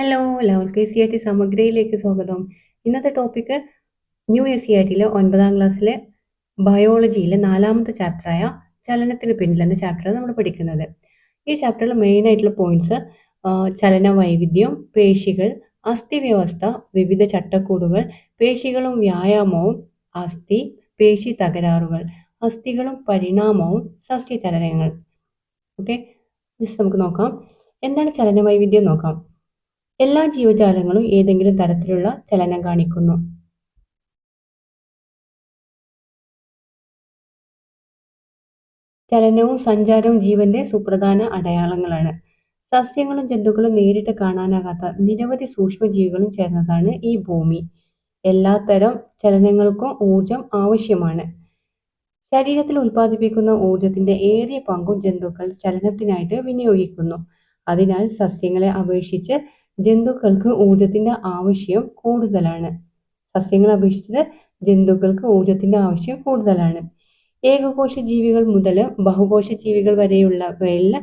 Hello, എല്ലാവർക്കും SCERT സമഗ്രയിലേക്ക് സ്വാഗതം. ഇന്നത്തെ ടോപ്പിക്ക് ന്യൂ SCERTയിലെ 9ാം ക്ലാസ്സിലെ ബയോളജിയിലെ 4ാമത്തെ ചാപ്റ്ററായ ചലനത്തിന് പിന്നിൽ എന്ന ചാപ്റ്ററാണ് നമ്മൾ പഠിക്കുന്നത്. ഈ ചാപ്റ്ററിൽ മെയിൻ ആയിട്ടുള്ള പോയിന്റ്സ് ചലന വൈവിധ്യം, പേശികൾ, അസ്ഥിവ്യവസ്ഥ, വിവിധ ചട്ടക്കൂടുകൾ, പേശികളും വ്യായാമവും, അസ്ഥി, പേശി തകരാറുകൾ, അസ്ഥികളും പരിണാമവും, സസ്യചലനങ്ങൾ. ഓക്കെ, ജസ്റ്റ് നമുക്ക് നോക്കാം. എന്താണ് ചലന വൈവിധ്യം നോക്കാം. എല്ലാ ജീവജാലങ്ങളും ഏതെങ്കിലും തരത്തിലുള്ള ചലനം കാണിക്കുന്നു. ചലനവും സഞ്ചാരവും ജീവന്റെ സുപ്രധാന അടയാളങ്ങളാണ്. സസ്യങ്ങളും ജന്തുക്കളും നേരിട്ട് കാണാനാകാത്ത നിരവധി സൂക്ഷ്മജീവികളും ചേർന്നതാണ് ഈ ഭൂമി. എല്ലാത്തരം ചലനങ്ങൾക്കും ഊർജം ആവശ്യമാണ്. ശരീരത്തിൽ ഉൽപ്പാദിപ്പിക്കുന്ന ഊർജത്തിന്റെ ഏറിയ പങ്കും ജന്തുക്കൾ ചലനത്തിനായിട്ട് വിനിയോഗിക്കുന്നു. അതിനാൽ സസ്യങ്ങളെ അപേക്ഷിച്ച് ജന്തുക്കൾക്ക് ഊർജത്തിന്റെ ആവശ്യം കൂടുതലാണ്. ആവശ്യം കൂടുതലാണ്. ഏകകോശ ജീവികൾ മുതൽ ബഹുകോശ ജീവികൾ വരെയുള്ളവയിൽ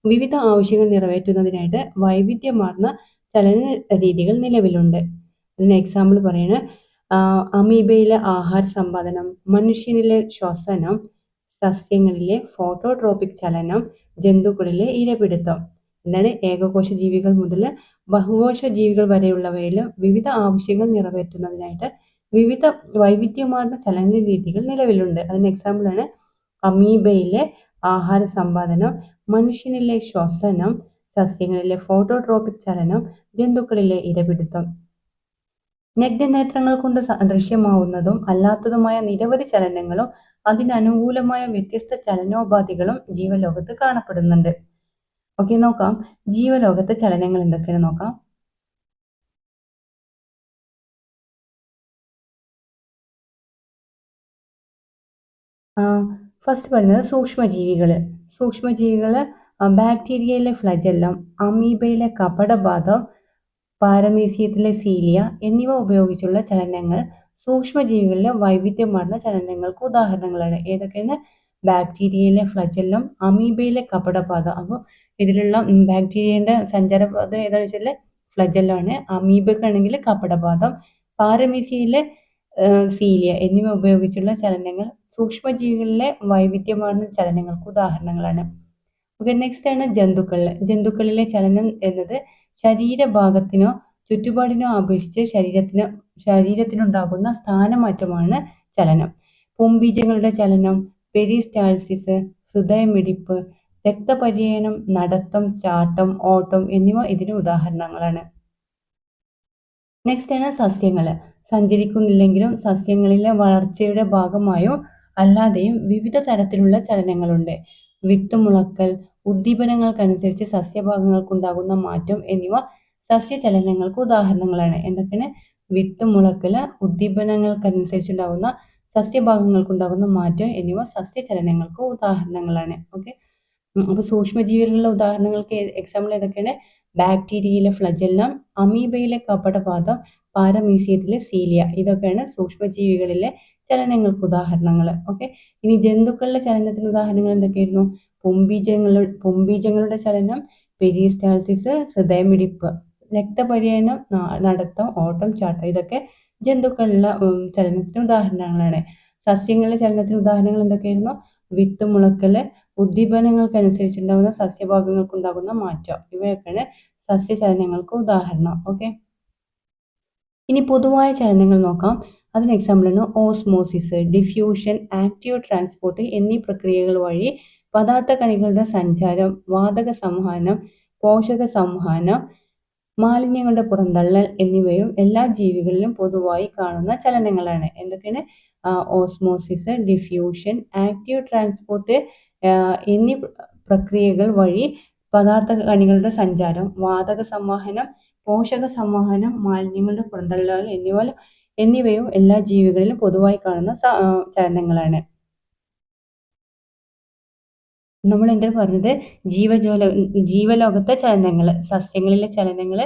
വിവിധ ആവശ്യങ്ങൾ നിറവേറ്റുന്നതിനായിട്ട് വൈവിധ്യമാർന്ന ചലന രീതികൾ നിലവിലുണ്ട്. അതിന് എക്സാമ്പിൾ പറയുന്നത് അമീബയിലെ ആഹാര സമ്പാദനം, മനുഷ്യനിലെ ശ്വസനം, സസ്യങ്ങളിലെ ഫോട്ടോട്രോപിക് ചലനം, ജന്തുക്കളിലെ ഇരപിടുത്തം. എന്താണ് ഏകകോശ ജീവികൾ മുതൽ ബഹുകോശ ജീവികൾ വരെയുള്ളവയിൽ വിവിധ ആവശ്യങ്ങൾ നിറവേറ്റുന്നതിനായിട്ട് വിവിധ വൈവിധ്യമാർന്ന ചലന രീതികൾ നിലവിലുണ്ട്. അതിന് എക്സാമ്പിളാണ് അമീബയിലെ ആഹാര സമ്പാദനം, മനുഷ്യനിലെ ശ്വസനം, സസ്യങ്ങളിലെ ഫോട്ടോട്രോപിക് ചലനം, ജന്തുക്കളിലെ ഇരപിടുത്തം. നഗ്നനേത്രങ്ങൾ കൊണ്ട് ദൃശ്യമാവുന്നതും അല്ലാത്തതുമായ നിരവധി ചലനങ്ങളും അതിനനുകൂലമായ വ്യത്യസ്ത ചലനോപാധികളും ജീവലോകത്ത് കാണപ്പെടുന്നുണ്ട്. ഓക്കെ, നോക്കാം ജീവലോകത്തെ ചലനങ്ങൾ എന്തൊക്കെയാണ് നോക്കാം. ഫസ്റ്റ് പറയുന്നത് സൂക്ഷ്മജീവികള് ബാക്ടീരിയയിലെ ഫ്ലജെല്ലം, അമീബയിലെ കപടപാദം, പാരമീസിയത്തിലെ സീലിയ എന്നിവ ഉപയോഗിച്ചുള്ള ചലനങ്ങൾ സൂക്ഷ്മജീവികളിലെ വൈവിധ്യമാർന്ന ചലനങ്ങൾക്ക് ഉദാഹരണങ്ങളാണ്. ഏതൊക്കെയാണ്? ബാക്ടീരിയയിലെ ഫ്ലജെല്ലം, അമീബയിലെ കപടപാത. അപ്പോൾ ഇതിലുള്ള ബാക്ടീരിയയുടെ സഞ്ചാരപാത ഏതാണെന്ന് വെച്ചാൽ ഫ്ലജെല്ലം ആണ്. അമീബക്കാണെങ്കിൽ കപടപാദം, പാരമീസിയയിലെ സീലിയ എന്നിവ ഉപയോഗിച്ചുള്ള ചലനങ്ങൾ സൂക്ഷ്മജീവികളിലെ വൈവിധ്യമാർന്ന ചലനങ്ങൾക്ക് ഉദാഹരണങ്ങളാണ്. ഓക്കെ, നെക്സ്റ്റ് ആണ് ജന്തുക്കളിലെ ചലനം എന്നത് ശരീരഭാഗത്തിനോ ചുറ്റുപാടിനോ അപേക്ഷിച്ച് ശരീരത്തിനുണ്ടാകുന്ന സ്ഥാനമാറ്റമാണ് ചലനം. പുംബീജങ്ങളുടെ ചലനം, പെരിസ്റ്റാൾസിസ്, ഹൃദയമിടിപ്പ്, രക്തപര്യനം, നടത്തം, ചാട്ടം, ഓട്ടം എന്നിവ ഇതിന് ഉദാഹരണങ്ങളാണ്. നെക്സ്റ്റ് ആണ് സസ്യങ്ങള്. സഞ്ചരിക്കുന്നില്ലെങ്കിലും സസ്യങ്ങളിലെ വളർച്ചയുടെ ഭാഗമായോ അല്ലാതെയും വിവിധ തരത്തിലുള്ള ചലനങ്ങളുണ്ട്. വിത്തുമുളക്കൽ, ഉദ്ദീപനങ്ങൾക്കനുസരിച്ച് സസ്യഭാഗങ്ങൾക്കുണ്ടാകുന്ന മാറ്റം എന്നിവ സസ്യചലനങ്ങൾക്ക് ഉദാഹരണങ്ങളാണ്. എന്തൊക്കെയാണ്? വിത്തുമുളക്കല്, ഉദ്ദീപനങ്ങൾക്കനുസരിച്ചുണ്ടാകുന്ന സസ്യഭാഗങ്ങൾക്കുണ്ടാകുന്ന മാറ്റം എന്നിവ സസ്യചലനങ്ങൾക്ക് ഉദാഹരണങ്ങളാണ്. ഓക്കെ, അപ്പൊ സൂക്ഷ്മജീവികളുടെ ഉദാഹരണങ്ങൾക്ക് എക്സാമ്പിൾ ഏതൊക്കെയാണ്? ബാക്ടീരിയയിലെ ഫ്ലജെല്ലം, അമീബയിലെ കപടപാദം, പാരമീസിയത്തിലെ സീലിയ. ഇതൊക്കെയാണ് സൂക്ഷ്മജീവികളിലെ ചലനങ്ങൾക്ക് ഉദാഹരണങ്ങൾ. ഓക്കെ, ഇനി ജന്തുക്കളുടെ ചലനത്തിന് ഉദാഹരണങ്ങൾ എന്തൊക്കെയായിരുന്നു? പുംബീജങ്ങളുടെ ചലനം, പെരിസ്റ്റാൾസിസ്, ഹൃദയമിടിപ്പ്, രക്തപര്യനം, നടത്തം, ഓട്ടം, ചാട്ടം. ഇതൊക്കെ ജന്തുക്കളുടെ ചലനത്തിന് ഉദാഹരണങ്ങളാണ്. സസ്യങ്ങളുടെ ചലനത്തിന് ഉദാഹരണങ്ങൾ എന്തൊക്കെയായിരുന്നു? വിത്തുമുളക്കല്, ഉദ്ദീപനങ്ങൾക്കനുസരിച്ചുണ്ടാകുന്ന സസ്യഭാഗങ്ങൾക്കുണ്ടാകുന്ന മാറ്റം. ഇവയൊക്കെയാണ് സസ്യചലനങ്ങൾക്ക് ഉദാഹരണം. ഓക്കെ, ഇനി പൊതുവായ ചലനങ്ങൾ നോക്കാം. അതിന് എക്സാമ്പിളാണ് ഓസ്മോസിസ്, ഡിഫ്യൂഷൻ, ആക്റ്റീവ് ട്രാൻസ്പോർട്ട് എന്നീ പ്രക്രിയകൾ വഴി പദാർത്ഥ കണികളുടെ സഞ്ചാരം, വാതക സംവഹനം, പോഷക സംവഹനം, മാലിന്യങ്ങളുടെ പുറന്തള്ളൽ എന്നിവയും എല്ലാ ജീവികളിലും പൊതുവായി കാണുന്ന ചലനങ്ങളാണ്. എന്തൊക്കെയാണ്? ഓസ്മോസിസ്, ഡിഫ്യൂഷൻ, ആക്റ്റീവ് ട്രാൻസ്പോർട്ട് എന്നീ പ്രക്രിയകൾ വഴി പദാർത്ഥ കണികളുടെ സഞ്ചാരം, വാതക സംവഹനം, പോഷക സംവഹനം, മാലിന്യങ്ങളുടെ പുറന്തള്ളൽ എന്നിവയും എല്ലാ ജീവികളിലും പൊതുവായി കാണുന്ന ചലനങ്ങളാണ്. നമ്മൾ എന്താണ് പറഞ്ഞത്? ജീവലോകത്തെ ചലനങ്ങൾ, സസ്യങ്ങളിലെ ചലനങ്ങൾ,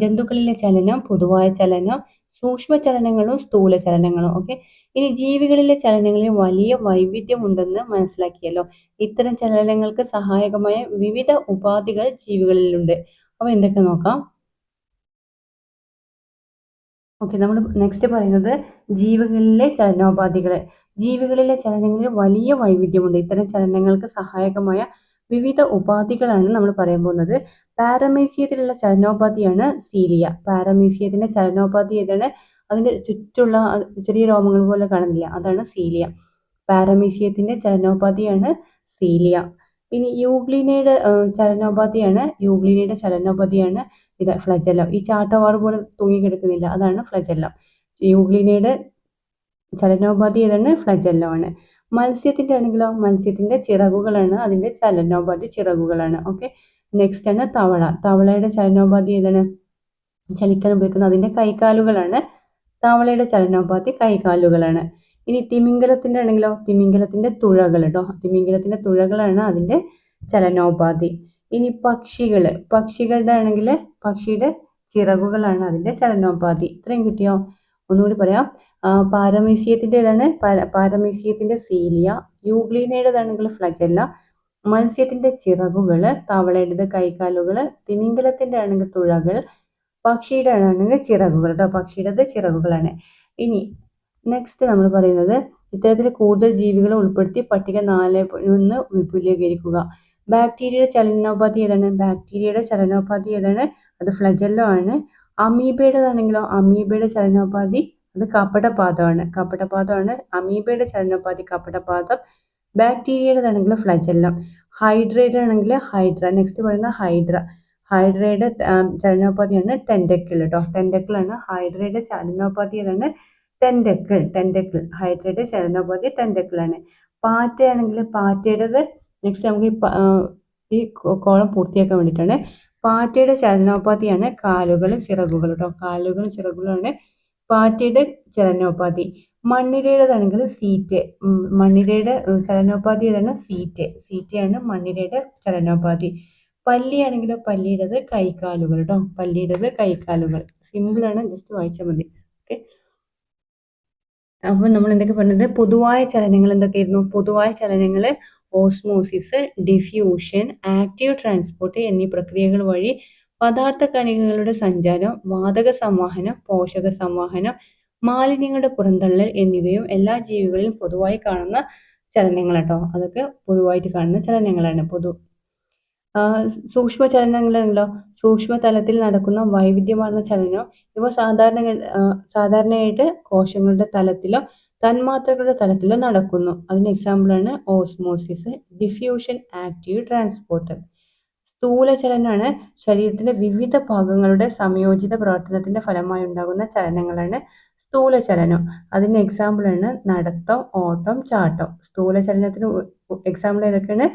ജന്തുക്കളിലെ ചലനം, പൊതുവായ ചലനം, സൂക്ഷ്മ ചലനങ്ങളും സ്ഥൂല ചലനങ്ങളും. ഓക്കെ, ഇനി ജീവികളിലെ ചലനങ്ങളിൽ വലിയ വൈവിധ്യം ഉണ്ടെന്ന് മനസ്സിലാക്കിയല്ലോ. ഇത്തരം ചലനങ്ങൾക്ക് സഹായകമായ വിവിധ ഉപാധികൾ ജീവികളിലുണ്ട്. അവ എന്തൊക്കെ നോക്കാം. ഓക്കെ, നമ്മൾ നെക്സ്റ്റ് പറയുന്നത് ജീവികളിലെ ചലനോപാധികൾ. ജീവികളിലെ ചലനങ്ങളിൽ വലിയ വൈവിധ്യമുണ്ട്. ഇത്തരം ചലനങ്ങൾക്ക് സഹായകമായ വിവിധ ഉപാധികളാണ് നമ്മൾ പറയാൻ പോകുന്നത്. പാരമീസിയത്തിലുള്ള ചലനോപാധിയാണ് സീലിയ. പാരമീസിയത്തിന്റെ ചലനോപാധി ഏതാണ്? അതിന്റെ ചുറ്റുള്ള ചെറിയ രോമങ്ങൾ പോലെ കാണുന്നില്ല, അതാണ് സീലിയ. പാരമീസിയത്തിന്റെ ചലനോപാധിയാണ് സീലിയ. ഇനി യൂഗ്ലിനയുടെ ചലനോപാധിയാണ് ഇത് ഫ്ലജെല്ലം. ഈ ചാട്ടവാറ് പോലെ തൂങ്ങിക്കിടക്കുന്നില്ല, അതാണ് ഫ്ലജെല്ലം. യൂഗ്ലിനയുടെ ചലനോപാധി ഏതാണ്? ഫ്ലജെല്ലം ആണ്. മത്സ്യത്തിന്റെ ആണെങ്കിലോ, മത്സ്യത്തിന്റെ ചിറകുകളാണ് അതിന്റെ ചലനോപാധി, ചിറകുകളാണ്. ഓക്കെ, നെക്സ്റ്റ് ആണ് തവള. തവളയുടെ ചലനോപാധി ഏതാണ്? ചലിക്കാൻ ഉപയോഗിക്കുന്നത് അതിന്റെ കൈകാലുകളാണ്. തവളയുടെ ചലനോപാധി കൈകാലുകളാണ്. ഇനി തിമിംഗലത്തിന്റെ ആണെങ്കിലോ, തിമിംഗലത്തിന്റെ തുഴകൾ കേട്ടോ, തിമിംഗലത്തിന്റെ തുഴകളാണ് അതിന്റെ ചലനോപാധി. ഇനി പക്ഷികളുടെ ആണെങ്കിൽ പക്ഷിയുടെ ചിറകുകളാണ് അതിന്റെ ചലനോപാധി. ഇത്രയും കിട്ടിയോ? ഒന്നുകൂടി പറയാം. പാരമീസിയത്തിന്റെ ഏതാണ്? പാരമീസിയത്തിന്റെ സീലിയ. യൂഗ്ലീനയുടേതാണെങ്കിൽ ഫ്ലജെല്ല. മത്സ്യത്തിന്റെ ചിറകുകള്, തവളയുടേത് കൈകാലുകള്, തിമിംഗലത്തിന്റെ ആണെങ്കിൽ തുഴകൾ, പക്ഷിയുടെ ആണെങ്കിൽ ചിറകുകൾ കേട്ടോ, പക്ഷിയുടേത് ചിറകുകളാണ്. ഇനി നെക്സ്റ്റ് നമ്മൾ പറയുന്നത് ഇത്തരത്തിൽ കൂടുതൽ ജീവികളെ ഉൾപ്പെടുത്തി പട്ടിക 4 വിപുലീകരിക്കുക. ബാക്ടീരിയയുടെ ചലനോപാധി ഏതാണ്? ബാക്ടീരിയയുടെ ചലനോപാധി ഏതാണ്? അത് ഫ്ലജെല്ലോ ആണ്. അമീബയുടേതാണെങ്കിലോ, അമീബയുടെ ചലനോപാധി അത് കപടപാദമാണ്. അമീബയുടെ ചലനോപാധി കപടപാദം. ബാക്ടീരിയയുടേതാണെങ്കിൽ ഫ്ലജെല്ലം. ഹൈഡ്രയുടെ ആണെങ്കിൽ ഹൈഡ്ര. നെക്സ്റ്റ് പറയുന്ന ഹൈഡ്രയുടെ ചലനോപാധിയാണ് ടെൻഡക്കിൾ കേട്ടോ, ടെൻഡക്കിൾ ആണ്. ഹൈഡ്രയുടെ ചലനോപാധി ഏതാണ്? ടെൻഡക്കിൾ. ഹൈഡ്രയുടെ ചലനോപാധി ടെൻഡക്കിൾ ആണ്. പാറ്റയാണെങ്കിൽ പാറ്റയുടേത് നെക്സ്റ്റ് നമുക്ക് ഈ കോളം പൂർത്തിയാക്കാൻ വേണ്ടിയിട്ടാണ്. പാറ്റയുടെ ചലനോപാധിയാണ് കാലുകളും ചിറകുകളും കേട്ടോ, കാലുകളും ചിറകുകളാണ് പാറ്റയുടെ ചലനോപാധി. മണ്ണിരയുടേതാണെങ്കിൽ സീറ്റ്. മണ്ണിരയുടെ ചലനോപാധി ഏതാണ്? സീറ്റയാണ് മണ്ണിരയുടെ ചലനോപാധി. പല്ലിയാണെങ്കിലോ, പല്ലിയുടേത് കൈകാലുകൾ കേട്ടോ, പല്ലിയുടേത് കൈകാലുകൾ. സിമ്പിളാണ്, ജസ്റ്റ് വായിച്ചാൽ മതി. ഓക്കെ, അപ്പോൾ നമ്മൾ എന്തൊക്കെ പറഞ്ഞത്? പൊതുവായ ചലനങ്ങൾ എന്തൊക്കെയായിരുന്നു? പൊതുവായ ചലനങ്ങൾ ഓസ്മോസിസ്, ഡിഫ്യൂഷൻ, ആക്റ്റീവ് ട്രാൻസ്പോർട്ട് എന്നീ പ്രക്രിയകൾ വഴി പദാർത്ഥ കണികകളുടെ സഞ്ചാരം, വാതക സംവഹനം, പോഷക സംവഹനം, മാലിന്യങ്ങളുടെ പുറന്തള്ളൽ എന്നിവയും എല്ലാ ജീവികളിലും പൊതുവായി കാണുന്ന ചലനങ്ങൾ കേട്ടോ. അതൊക്കെ പൊതുവായിട്ട് കാണുന്ന ചലനങ്ങളാണ്. സൂക്ഷ്മ ചലനങ്ങളാണല്ലോ, സൂക്ഷ്മതലത്തിൽ നടക്കുന്ന വൈവിധ്യമാർന്ന ചലനം. ഇവ സാധാരണയായിട്ട് കോശങ്ങളുടെ തലത്തിലോ തന്മാത്രകളുടെ തലത്തിലോ നടക്കുന്നു. അതിന് എക്സാമ്പിളാണ് ഓസ്മോസിസ്, ഡിഫ്യൂഷൻ, ആക്റ്റീവ് ട്രാൻസ്പോർട്ട്. സ്ഥൂല ചലനമാണ് ശരീരത്തിന്റെ വിവിധ ഭാഗങ്ങളുടെ സംയോജിത പ്രവർത്തനത്തിന്റെ ഫലമായി ഉണ്ടാകുന്ന ചലനങ്ങളാണ് സ്ഥൂല ചലനം. അതിന് എക്സാമ്പിളാണ് നടത്തം, ഓട്ടം, ചാട്ടം. സ്ഥൂല ചലനത്തിന് എക്സാമ്പിൾ ഏതൊക്കെയാണ്?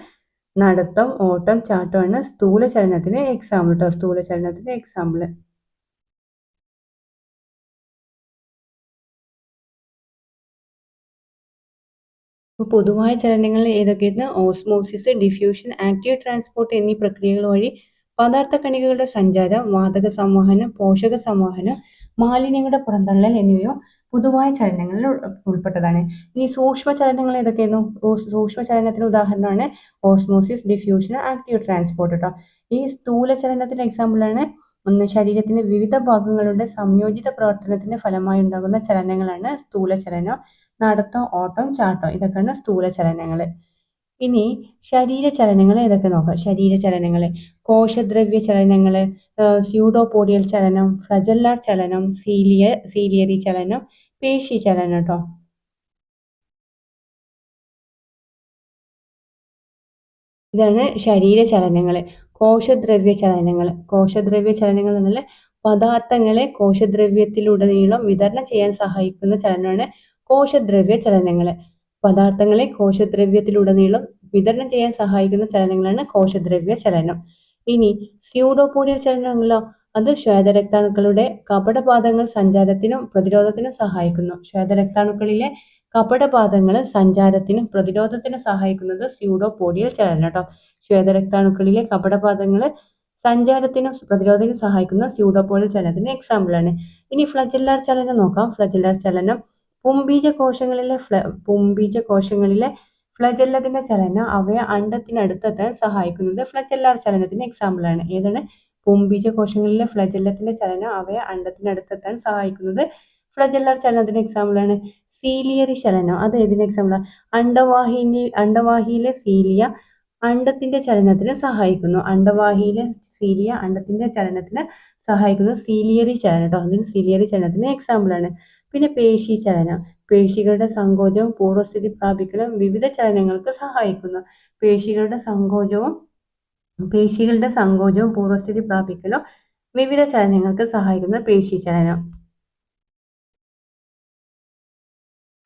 നടത്തം, ഓട്ടം, ചാട്ടമാണ് സ്ഥൂല ചലനത്തിന് എക്സാമ്പിൾ കേട്ടോ, സ്ഥൂല ചലനത്തിന് എക്സാമ്പിൾ. പൊതുവായ ചലനങ്ങൾ ഏതൊക്കെയാണ്? ഓസ്മോസിസ്, ഡിഫ്യൂഷൻ, ആക്റ്റീവ് ട്രാൻസ്പോർട്ട് എന്നീ പ്രക്രിയകൾ വഴി പദാർത്ഥ കണികകളുടെ സഞ്ചാരം, വാതക സംവഹനം, പോഷക സംവഹനം, മാലിന്യങ്ങളുടെ പുറന്തള്ളൽ എന്നിവയോ പൊതുവായ ചലനങ്ങളിൽ ഉൾപ്പെട്ടതാണ്. ഈ സൂക്ഷ്മ ചലനങ്ങൾ ഏതൊക്കെയായിരുന്നു? സൂക്ഷ്മ ചലനത്തിന് ഉദാഹരണമാണ് ഓസ്മോസിസ്, ഡിഫ്യൂഷൻ, ആക്റ്റീവ് ട്രാൻസ്പോർട്ട് കേട്ടോ. ഈ സ്ഥൂല ചലനത്തിന് എക്സാമ്പിളാണ് ശരീരത്തിന്റെ വിവിധ ഭാഗങ്ങളുടെ സംയോജിത പ്രവർത്തനത്തിന്റെ ഫലമായി ഉണ്ടാകുന്ന ചലനങ്ങളാണ് സ്ഥൂല ചലനം. നടത്തം, ഓട്ടം, ചാട്ടം, ഇതൊക്കെയാണ് സ്ഥൂല ചലനങ്ങൾ. ഇനി ശരീരചലനങ്ങൾ ഏതൊക്കെ നോക്കാം. ശരീരചലനങ്ങൾ കോശദ്രവ്യ ചലനങ്ങൾ, സ്യൂഡോപോഡിയൽ ചലനം, ഫ്ലജല്ലാർ ചലനം, സീലിയറി ചലനം, പേശി ചലനം കേട്ടോ. ഇതാണ് ശരീരചലനങ്ങൾ. കോശദ്രവ്യ ചലനങ്ങൾ എന്നാൽ പദാർത്ഥങ്ങളെ കോശദ്രവ്യത്തിലുടനീളം വിതരണം ചെയ്യാൻ സഹായിക്കുന്ന ചലനമാണ് കോശദ്രവ്യ ചലനങ്ങൾ. പദാർത്ഥങ്ങളെ കോശദ്രവ്യത്തിലുടനീളം വിതരണം ചെയ്യാൻ സഹായിക്കുന്ന ചലനങ്ങളാണ് കോശദ്രവ്യ ചലനം. ഇനി സ്യൂഡോപോഡിയൽ ചലനങ്ങളോ, അത് ശ്വേതരക്താണുക്കളുടെ കപടപാദങ്ങൾ സഞ്ചാരത്തിനും പ്രതിരോധത്തിനും സഹായിക്കുന്നു. ശ്വേതരക്താണുക്കളിലെ കപടപാദങ്ങൾ സഞ്ചാരത്തിനും പ്രതിരോധത്തിനും സഹായിക്കുന്നത് സ്യൂഡോപോഡിയൽ ചലനം കേട്ടോ. ശ്വേതരക്താണുക്കളിലെ കപടപാദങ്ങൾ സഞ്ചാരത്തിനും പ്രതിരോധത്തിനും സഹായിക്കുന്ന സ്യൂഡോപോഡിയൽ ചലനത്തിന് എക്സാമ്പിൾ ആണ്. ഇനി ഫ്ലജെല്ലാർ ചലനം നോക്കാം. ഫ്ലജെല്ലാർ ചലനം പുംബീജ കോശങ്ങളിലെ ഫ്ലജെല്ലത്തിന്റെ ചലനം അവയെ അണ്ഡത്തിനടുത്തെത്താൻ സഹായിക്കുന്നത് ഫ്ലജെല്ലാർ ചലനത്തിന് എക്സാമ്പിൾ ആണ്. ഏതാണ്? പുംബീജ കോശങ്ങളിലെ ഫ്ലജല്ലത്തിന്റെ ചലനം അവയെ അണ്ഡത്തിനടുത്തെത്താൻ സഹായിക്കുന്നത്. ഫ്ലജല്ലർ ചലനത്തിന് എക്സാമ്പിളാണ് സീലിയറി ചലനം. അത് ഏതിന്റെ എക്സാമ്പിളാണ്? അണ്ഡവാഹിയിലെ സീലിയ അണ്ഡത്തിന്റെ ചലനത്തിന് സഹായിക്കുന്നു. അണ്ഡവാഹിയിലെ സീലിയ അണ്ഡത്തിന്റെ ചലനത്തിന് സഹായിക്കുന്നു. സീലിയറി ചലനം കേട്ടോ. അതിന് സീലിയറി ചലനത്തിന് എക്സാമ്പിളാണ്. പിന്നെ പേശി ചലനം. പേശികളുടെ സങ്കോചവും പൂർവ്വസ്ഥിതി പ്രാപിക്കലും വിവിധ ചലനങ്ങൾക്ക് സഹായിക്കുന്നു. പേശികളുടെ സങ്കോചവും പൂർവ്വസ്ഥിതി പ്രാപിക്കലും വിവിധ ചലനങ്ങൾക്ക് സഹായിക്കുന്ന പേശി ചലനം.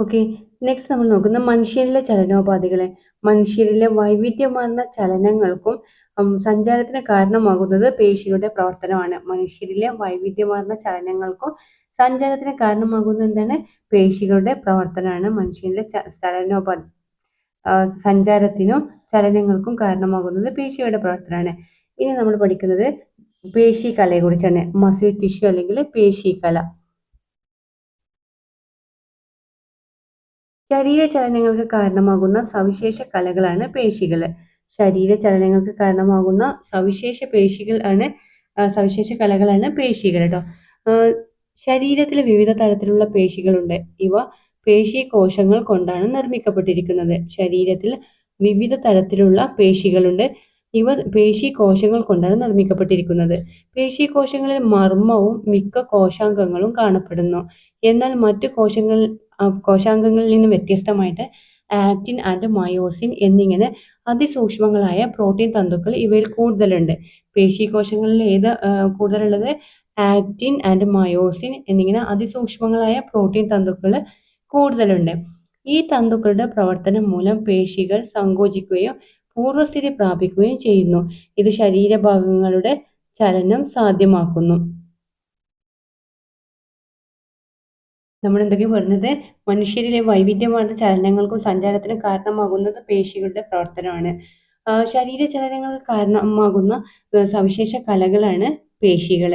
ഓക്കെ, നെക്സ്റ്റ് നമ്മൾ നോക്കുന്ന മനുഷ്യരിലെ ചലനോപാധികളെ. മനുഷ്യരിലെ വൈവിധ്യമാർന്ന ചലനങ്ങൾക്കും സഞ്ചാരത്തിന് കാരണമാകുന്നത് പേശികളുടെ പ്രവർത്തനമാണ്. മനുഷ്യരിലെ വൈവിധ്യമാർന്ന ചലനങ്ങൾക്കും സഞ്ചാരത്തിന് കാരണമാകുന്നത് എന്താണ്? പേശികളുടെ പ്രവർത്തനമാണ്. മനുഷ്യരിലെ സഞ്ചാരത്തിനും ചലനങ്ങൾക്കും കാരണമാകുന്നത് പേശികളുടെ പ്രവർത്തനമാണ്. ഇനി നമ്മൾ പഠിക്കുന്നത് പേശികലയെ കുറിച്ചാണ്. മസിൽ ടിഷ്യൂ അല്ലെങ്കിൽ പേശികല. ശരീരചലനങ്ങൾക്ക് കാരണമാകുന്ന സവിശേഷ കലകളാണ് പേശികൾ. ശരീരചലനങ്ങൾക്ക് കാരണമാകുന്ന സവിശേഷ കലകളാണ് പേശികൾ കേട്ടോ. ശരീരത്തിൽ വിവിധ തരത്തിലുള്ള പേശികളുണ്ട്. ഇവ പേശി കോശങ്ങൾ കൊണ്ടാണ് നിർമ്മിക്കപ്പെട്ടിരിക്കുന്നത്. ശരീരത്തിൽ വിവിധ തരത്തിലുള്ള പേശികളുണ്ട്. ഇവ പേശി കോശങ്ങൾ കൊണ്ടാണ് നിർമ്മിക്കപ്പെട്ടിരിക്കുന്നത്. പേശി കോശങ്ങളിൽ മർമ്മവും മിക്ക കോശാംഗങ്ങളും കാണപ്പെടുന്നു. എന്നാൽ മറ്റു കോശാംഗങ്ങളിൽ നിന്ന് വ്യത്യസ്തമായിട്ട് ആക്റ്റിൻ ആൻഡ് മയോസിൻ എന്നിങ്ങനെ അതിസൂക്ഷ്മങ്ങളായ പ്രോട്ടീൻ തന്തുക്കൾ ഇവയിൽ കൂടുതലുണ്ട്. പേശികോശങ്ങളിൽ ഏത് കൂടുതലുള്ളത്? ആക്റ്റിൻ ആൻഡ് മയോസിൻ എന്നിങ്ങനെ അതിസൂക്ഷ്മങ്ങളായ പ്രോട്ടീൻ തന്തുക്കൾ കൂടുതലുണ്ട്. ഈ തന്തുക്കളുടെ പ്രവർത്തനം മൂലം പേശികൾ സങ്കോചിക്കുകയും പൂർവ്വസ്ഥിതി പ്രാപിക്കുകയും ചെയ്യുന്നു. ഇത് ശരീരഭാഗങ്ങളുടെ ചലനം സാധ്യമാക്കുന്നു. നമ്മൾ എന്തൊക്കെ പറഞ്ഞത്? മനുഷ്യരിലെ വൈവിധ്യമാർന്ന ചലനങ്ങൾക്കും സഞ്ചാരത്തിനും കാരണമാകുന്നത് പേശികളുടെ പ്രവർത്തനമാണ്. ശരീരചലനങ്ങൾക്ക് കാരണമാകുന്ന സവിശേഷ കലകളാണ് പേശികൾ.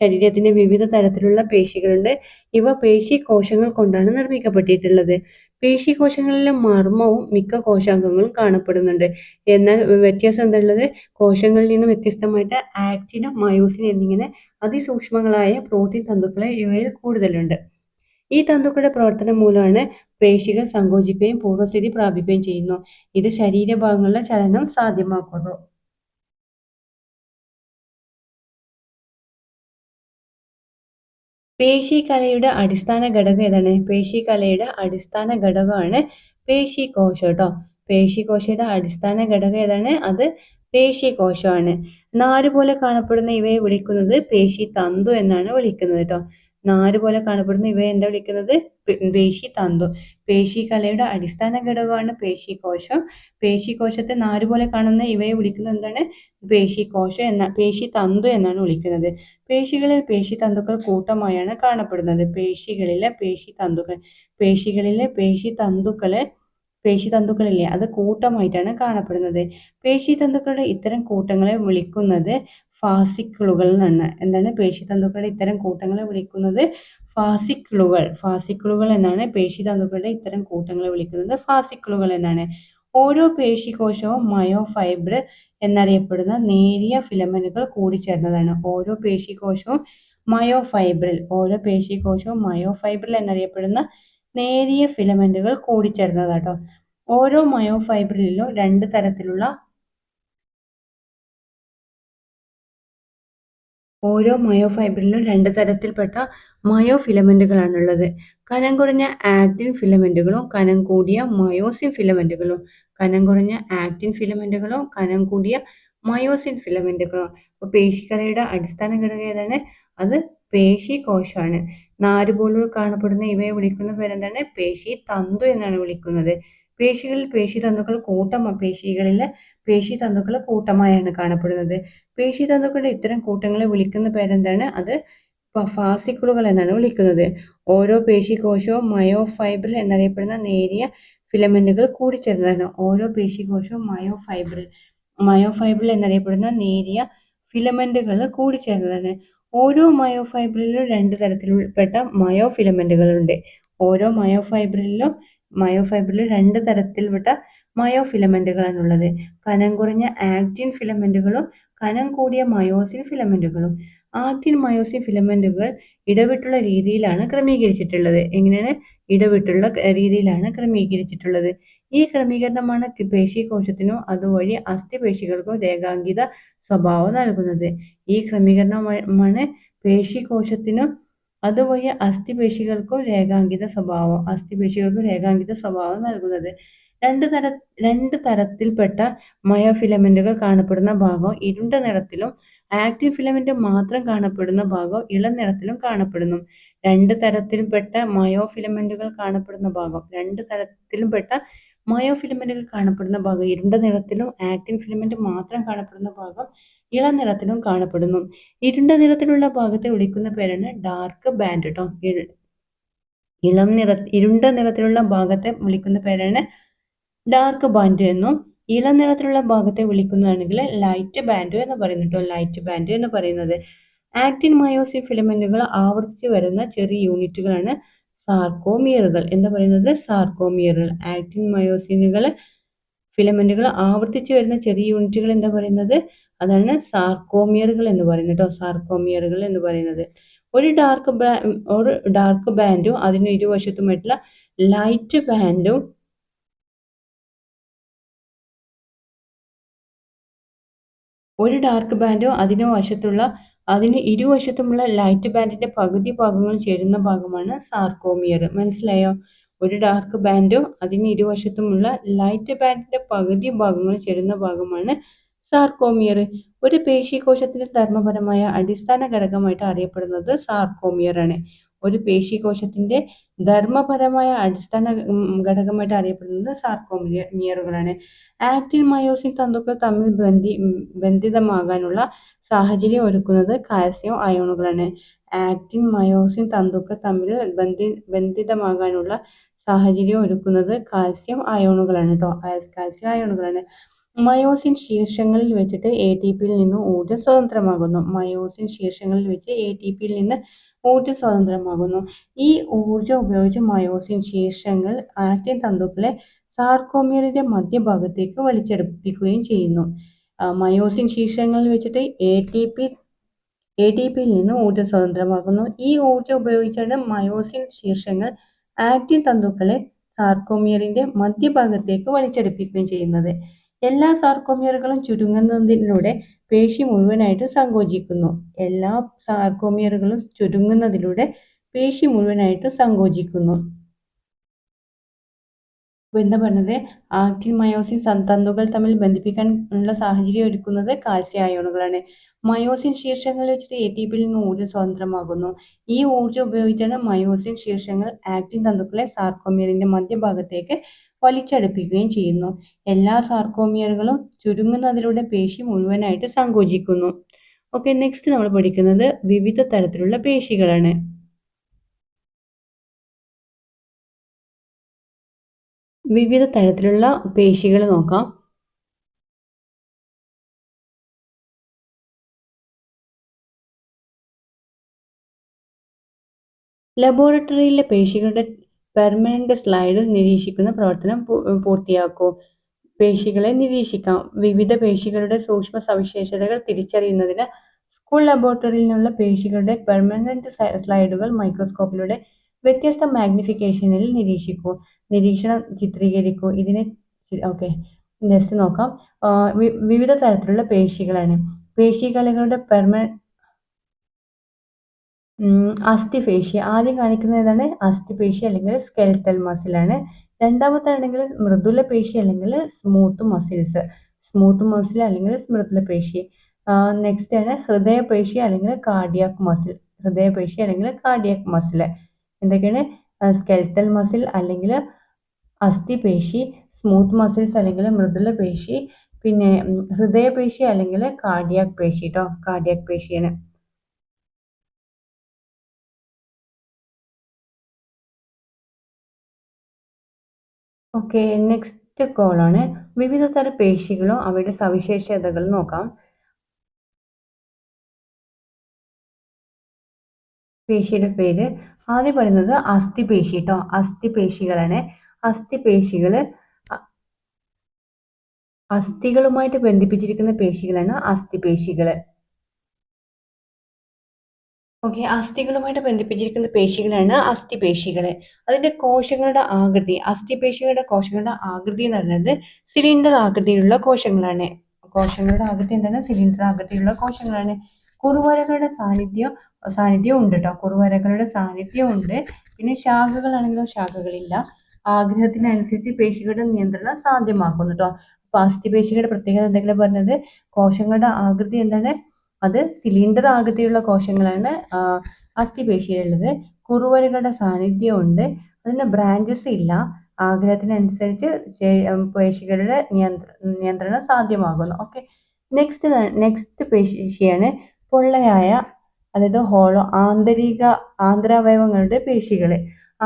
ശരീരത്തിന്റെ വിവിധ തരത്തിലുള്ള പേശികളുണ്ട്. ഇവ പേശി കോശങ്ങൾ കൊണ്ടാണ് നിർമ്മിക്കപ്പെട്ടിട്ടുള്ളത്. പേശി കോശങ്ങളിലെ മർമ്മവും മിക്ക കോശാംഗങ്ങളും കാണപ്പെടുന്നുണ്ട്. എന്നാൽ വ്യത്യാസം എന്താണുള്ളത്? കോശങ്ങളിൽ നിന്ന് വ്യത്യസ്തമായിട്ട് ആക്റ്റിനും മയോസിൻ എന്നിങ്ങനെ അതിസൂക്ഷ്മങ്ങളായ പ്രോട്ടീൻ തന്തുക്കളെ ഇവയിൽ കൂടുതലുണ്ട്. ഈ തന്തുക്കളുടെ പ്രവർത്തനം മൂലമാണ് പേശികൾ സങ്കോചിക്കുകയും പൂർവ്വസ്ഥിതി പ്രാപിക്കുകയും ചെയ്യുന്നു. ഇത് ശരീരഭാഗങ്ങളുടെ ചലനം സാധ്യമാക്കുന്നു. പേശികലയുടെ അടിസ്ഥാന ഘടകം ഏതാണ്? പേശികലയുടെ അടിസ്ഥാന ഘടകമാണ് പേശികോശം കേട്ടോ. പേശികോശയുടെ അടിസ്ഥാന ഘടകം ഏതാണ്? അത് പേശികോശമാണ്. നാര് പോലെ കാണപ്പെടുന്ന ഇവയെ വിളിക്കുന്നത് പേശി തന്തു എന്നാണ് വിളിക്കുന്നത് കേട്ടോ. നാര് പോലെ കാണപ്പെടുന്ന ഇവയെ എന്താ വിളിക്കുന്നത്? പേശി തന്തു. പേശികലയുടെ അടിസ്ഥാന ഘടകമാണ് പേശികോശം. പേശികോശത്തെ നാര് പോലെ കാണുന്ന ഇവയെ വിളിക്കുന്നത് എന്താണ്? പേശി തന്തു എന്നാണ് വിളിക്കുന്നത്. പേശികളിൽ പേശി തന്തുക്കൾ കൂട്ടമായാണ് കാണപ്പെടുന്നത്. പേശികളിലെ പേശി തന്തുക്കളില്ലേ, അത് കൂട്ടമായിട്ടാണ് കാണപ്പെടുന്നത്. പേശി തന്തുക്കളുടെ ഇത്തരം കൂട്ടങ്ങളെ വിളിക്കുന്നത് ഫാസിക്കിളുകൾ എന്നാണ്. എന്താണ്? പേശി തന്തുക്കളുടെ ഇത്തരം കൂട്ടങ്ങളെ വിളിക്കുന്നത് ഫാസിക്കിളുകൾ എന്നാണ്. പേശി തന്തുക്കളുടെ ഇത്തരം കൂട്ടങ്ങളെ വിളിക്കുന്നത് ഫാസിക്കിളുകൾ എന്നാണ്. ഓരോ പേശികോശവും മയോഫൈബ്രിൽ എന്നറിയപ്പെടുന്ന നേരിയ ഫിലമെന്റുകൾ കൂടിച്ചേർന്നതാണ്. ഓരോ പേശികോശവും മയോഫൈബ്രിൽ എന്നറിയപ്പെടുന്ന നേരിയ ഫിലമെന്റുകൾ കൂടിച്ചേർന്നതാട്ടോ. ഓരോ മയോഫൈബ്രിലും രണ്ട് തരത്തിൽപ്പെട്ട മയോഫിലമെന്റുകളാണുള്ളത്. കനം കുറഞ്ഞ ആക്റ്റിൻ ഫിലമെന്റുകളും കനം കൂടിയ മയോസിൻ ഫിലമെന്റുകളും. അപ്പോൾ പേശികലയുടെ അടിസ്ഥാന ഘടകം ഏതാണ്? അത് പേശികോശമാണ്. നാര് പോലുള്ള കാണപ്പെടുന്ന ഇവയെ വിളിക്കുന്ന പേരെന്താണ്? പേശി തന്തു എന്നാണ് വിളിക്കുന്നത്. പേശികളിലെ പേശി തന്തുക്കൾ കൂട്ടമായാണ് കാണപ്പെടുന്നത്. പേശി തന്തുക്കളുടെ ഇത്തരം കൂട്ടങ്ങളെ വിളിക്കുന്ന പേരെന്താണ്? അത് ഫാസിക്കിളുകൾ എന്നാണ് വിളിക്കുന്നത്. ഓരോ പേശികോശവും മയോഫൈബ്രിൽ എന്നറിയപ്പെടുന്ന നേരിയ ഫിലമെന്റുകൾ കൂടിച്ചേർന്നതാണ്. ഓരോ പേശികോശവും മയോഫൈബ്രിൽ എന്നറിയപ്പെടുന്ന നേരിയ ഫിലമെന്റുകൾ കൂടിച്ചേർന്നതാണ്. ഓരോ മയോഫൈബ്രിലും രണ്ട് തരത്തിൽപ്പെട്ട മയോഫിലമെന്റുകളുണ്ട്. രണ്ട് തരത്തിൽപ്പെട്ട മയോഫിലമെന്റുകളാണുള്ളത്. കനം കുറഞ്ഞ ആക്റ്റിൻ ഫിലമെന്റുകളും കനം കൂടിയ മയോസിൻ ഫിലമെന്റുകളും. ആക്റ്റിൻ മയോസിൻ ഫിലമെന്റുകൾ ഇടവിട്ടുള്ള രീതിയിലാണ് ക്രമീകരിച്ചിട്ടുള്ളത്. എങ്ങനെയാണ്? ഇടവിട്ടുള്ള രീതിയിലാണ് ക്രമീകരിച്ചിട്ടുള്ളത്. ഈ ക്രമീകരണമാണ് പേശീകോശത്തിനോ അതുവഴി അസ്ഥിപേശികൾക്കോ രേഖാങ്കിത സ്വഭാവം നൽകുന്നത്. ഈ ക്രമീകരണമാണ് പേശീകോശത്തിനും അതുവഴി അസ്ഥിപേശികൾക്കോ രേഖാങ്കിത സ്വഭാവം നൽകുന്നത്. രണ്ട് തരത്തിൽപ്പെട്ട മയോഫിലമെന്റുകൾ കാണപ്പെടുന്ന ഭാഗം ഇരുണ്ട നിറത്തിലും ആക്റ്റിൻ ഫിലമെന്റ് മാത്രം കാണപ്പെടുന്ന ഭാഗം ഇളം നിറത്തിലും കാണപ്പെടുന്നു. രണ്ട് തരത്തിൽപ്പെട്ട മയോഫിലമെന്റുകൾ കാണപ്പെടുന്ന ഭാഗം ഇരുണ്ട നിറത്തിലും ആക്റ്റിൻ ഫിലമെന്റ് മാത്രം കാണപ്പെടുന്ന ഭാഗം ഇളം നിറത്തിലും കാണപ്പെടുന്നു. ഇരുണ്ട നിറത്തിലുള്ള ഭാഗത്തെ വിളിക്കുന്ന പേരാണ് ഡാർക്ക് ബാൻഡ് കേട്ടോ. ഇരുണ്ട നിറത്തിലുള്ള ഭാഗത്തെ വിളിക്കുന്ന പേരാണ് ഡാർക്ക് ബാൻഡ് എന്നും ഇളം നിറത്തിലുള്ള ഭാഗത്തെ വിളിക്കുന്നതാണെങ്കിൽ ലൈറ്റ് ബാൻഡ് എന്ന് പറയുന്നു കേട്ടോ. ലൈറ്റ് ബാൻഡ് എന്ന് പറയുന്നത്. ആക്റ്റിൻ മയോസിൻ ഫിലമെന്റുകൾ ആവർത്തിച്ചു വരുന്ന ചെറിയ യൂണിറ്റുകളാണ് സാർക്കോമിയറുകൾ എന്ന് പറയുന്നത്. സാർക്കോമിയറുകൾ. ആക്റ്റിൻ മയോസിനുകൾ ഫിലമെന്റുകൾ ആവർത്തിച്ചു വരുന്ന ചെറിയ യൂണിറ്റുകൾ എന്താ പറയുന്നത്? അതാണ് സാർക്കോമിയറുകൾ എന്ന് പറയുന്നത് കേട്ടോ. സാർക്കോമിയറുകൾ എന്ന് പറയുന്നത്. ഒരു ഡാർക്ക് ബാൻഡും അതിന് ഇരുവശത്തുമായിട്ടുള്ള ലൈറ്റ് ബാൻഡും അതിന് ഇരുവശത്തുമുള്ള ലൈറ്റ് ബാൻഡിന്റെ പകുതി ഭാഗങ്ങൾ ചേരുന്ന ഭാഗമാണ് സാർക്കോമിയർ. മനസ്സിലായോ? ഒരു ഡാർക്ക് ബാൻഡും അതിന് ഇരുവശത്തുമുള്ള ലൈറ്റ് ബാൻഡിന്റെ പകുതി ഭാഗങ്ങൾ ചേരുന്ന ഭാഗമാണ് സാർക്കോമിയർ. ഒരു പേശീകോശത്തിന്റെ ധർമ്മപരമായ അടിസ്ഥാന ഘടകമായിട്ട് അറിയപ്പെടുന്നത് സാർക്കോമിയർ ആണ്. ഒരു പേശീകോശത്തിന്റെ ധർമ്മപരമായ അടിസ്ഥാന ഘടകമായിട്ട് അറിയപ്പെടുന്നത് സാർക്കോമിയറുകളാണ്. ആക്റ്റിൻ മയോസിൻ തന്തുക്കൾ തമ്മിൽ ബന്ധിതമാകാനുള്ള സാഹചര്യം ഒരുക്കുന്നത് കാൽസ്യം അയോണുകളാണ്. ആക്റ്റിൻ മയോസിൻ തന്തുക്കൾ തമ്മിൽ ബന്ധിതമാകാനുള്ള സാഹചര്യം ഒരുക്കുന്നത് കാൽസ്യം അയോണുകളാണ് കേട്ടോ. കാൽസ്യം അയോണുകളാണ്. മയോസിൻ ശീർഷങ്ങളിൽ വെച്ചിട്ട് ATPയിൽ നിന്ന് ഊർജ്ജം സ്വതന്ത്രമാകുന്നു. ഈ ഊർജ്ജം ഉപയോഗിച്ച് മയോസിൻ ശീർഷങ്ങൾ ആക്റ്റിൻ തന്തുക്കളെ സാർക്കോമിയറിന്റെ മധ്യഭാഗത്തേക്ക് വലിച്ചെടുപ്പിക്കുകയും ചെയ്യുന്നു. മയോസിൻ ശീർഷങ്ങളിൽ വെച്ചിട്ട് ATPയിൽ നിന്ന് ഊർജ്ജം സ്വതന്ത്രമാകുന്നു. ഈ ഊർജ്ജം ഉപയോഗിച്ചാണ് മയോസിൻ ശീർഷങ്ങൾ ആക്റ്റിൻ തന്തുക്കളെ സാർക്കോമിയറിന്റെ മധ്യഭാഗത്തേക്ക് വലിച്ചെടുപ്പിക്കുകയും ചെയ്യുന്നത്. എല്ലാ സാർക്കോമിയറുകളും ചുരുങ്ങുന്നതിലൂടെ പേശി മുഴുവനായിട്ട് സങ്കോചിക്കുന്നു. എന്താ പറഞ്ഞത്? ആക്റ്റിൻ മയോസിൻ തന്തുക്കൾ തമ്മിൽ ബന്ധിപ്പിക്കാൻ ഉള്ള സാഹചര്യം ഒരുക്കുന്നത് കാൽസ്യം അയോണുകളാണ്. മയോസിൻ ശീർഷങ്ങളിൽ വെച്ചിട്ട് ATPയിൽ നിന്ന് ഊർജ്ജം സ്വതന്ത്രമാകുന്നു. ഈ ഊർജ്ജം ഉപയോഗിച്ചാണ് മയോസിൻ ശീർഷങ്ങൾ ആക്റ്റിൻ തന്തുക്കളെ സാർക്കോമിയറിന്റെ മധ്യഭാഗത്തേക്ക് വലിച്ചടുപ്പിക്കുകയും ചെയ്യുന്നു. എല്ലാ സാർക്കോമിയറുകളും ചുരുങ്ങുന്നതിലൂടെ പേശി മുഴുവനായിട്ട് സങ്കോചിക്കുന്നു. ഓക്കെ, നെക്സ്റ്റ് നമ്മൾ പഠിക്കുന്നത് വിവിധ തരത്തിലുള്ള പേശികളാണ്. വിവിധ തരത്തിലുള്ള പേശികൾ നോക്കാം. ലബോറട്ടറിയിലെ പേശികളുടെ പെർമനന്റ് സ്ലൈഡ് നിരീക്ഷിക്കുന്ന പ്രവർത്തനം പൂർത്തിയാക്കൂ. പേശികളെ നിരീക്ഷിക്കാം. വിവിധ പേശികളുടെ സൂക്ഷ്മ സവിശേഷതകൾ തിരിച്ചറിയുന്നതിന് സ്കൂൾ ലബോറട്ടറിയിൽ നിന്നുള്ള പേശികളുടെ പെർമനന്റ് സ്ലൈഡുകൾ മൈക്രോസ്കോപ്പിലൂടെ വ്യത്യസ്ത മാഗ്നിഫിക്കേഷനിൽ നിരീക്ഷിക്കൂ. നിരീക്ഷണം ചിത്രീകരിക്കൂ. നെക്സ്റ്റ് നോക്കാം. വിവിധ തരത്തിലുള്ള പേശികളാണ്. പേശികലകളുടെ അസ്ഥിപേശി. ആദ്യം കാണിക്കുന്നത് ഏതാണ്? അസ്ഥിപേശി അല്ലെങ്കിൽ സ്കെൽറ്റൽ മസിലാണ്. രണ്ടാമത്താണെങ്കിൽ മൃദുല പേശി അല്ലെങ്കിൽ സ്മൂത്ത് മസിൽ അല്ലെങ്കിൽ മൃദുല പേശി. നെക്സ്റ്റ് ആണ് ഹൃദയപേശി അല്ലെങ്കിൽ കാർഡിയാക് മസിൽ. എന്തൊക്കെയാണ്? സ്കെൽറ്റൽ മസിൽ അല്ലെങ്കിൽ അസ്ഥിപേശി, സ്മൂത്ത് മസിൽസ് അല്ലെങ്കിൽ മൃദുല പേശി, പിന്നെ ഹൃദയപേശി അല്ലെങ്കിൽ കാർഡിയാക് പേശി കേട്ടോ. കാർഡിയാക് പേശിയാണ്. ഓക്കെ, നെക്സ്റ്റ് കോളാണ് വിവിധ തരം പേശികളും അവയുടെ സവിശേഷതകളും നോക്കാം. പേശിയുടെ പേര് ആദ്യം പറയുന്നത് അസ്ഥിപേശി കേട്ടോ. അസ്ഥിപേശികളാണ്. അസ്ഥികളുമായിട്ട് ബന്ധിപ്പിച്ചിരിക്കുന്ന പേശികളാണ് അസ്ഥിപേശികൾ. ഓക്കെ. അസ്ഥികളുമായിട്ട് ബന്ധിപ്പിച്ചിരിക്കുന്ന പേശികളാണ് അസ്ഥിപേശികൾ. അതിന്റെ കോശങ്ങളുടെ ആകൃതി, അസ്ഥിപേശികളുടെ കോശങ്ങളുടെ ആകൃതി എന്ന് പറയുന്നത് സിലിണ്ടർ ആകൃതിയിലുള്ള കോശങ്ങളാണ്. കോശങ്ങളുടെ ആകൃതി എന്താണ്? സിലിണ്ടർ ആകൃതിയിലുള്ള കോശങ്ങളാണ്. കുറുവരകളുടെ സാന്നിധ്യം ഉണ്ട് കേട്ടോ. കുറുവരകളുടെ സാന്നിധ്യം ഉണ്ട്. പിന്നെ ശാഖകളാണെങ്കിലോ ശാഖകളില്ല. ആഗ്രഹത്തിനനുസരിച്ച് പേശികളുടെ നിയന്ത്രണം സാധ്യമാക്കുന്നു കേട്ടോ. അപ്പൊ അസ്ഥിപേശികളുടെ പ്രത്യേകത എന്തെങ്കിലും പറഞ്ഞത്, കോശങ്ങളുടെ ആകൃതി എന്താണ്? അത് സിലിണ്ടർ ആകൃതിയുള്ള കോശങ്ങളാണ് അസ്ഥിപേശിയിലുള്ളത്. കുറുവരകളുടെ സാന്നിധ്യം ഉണ്ട്. അതിന് ബ്രാഞ്ചസ് ഇല്ല. ആഗ്രഹത്തിനനുസരിച്ച് പേശികളുടെ നിയന്ത്രണം സാധ്യമാകുന്നു. ഓക്കെ. നെക്സ്റ്റ് പേശിയാണ് പൊള്ളയായ, അതായത് ഹോളോ ആന്തരാവയവങ്ങളുടെ പേശികൾ.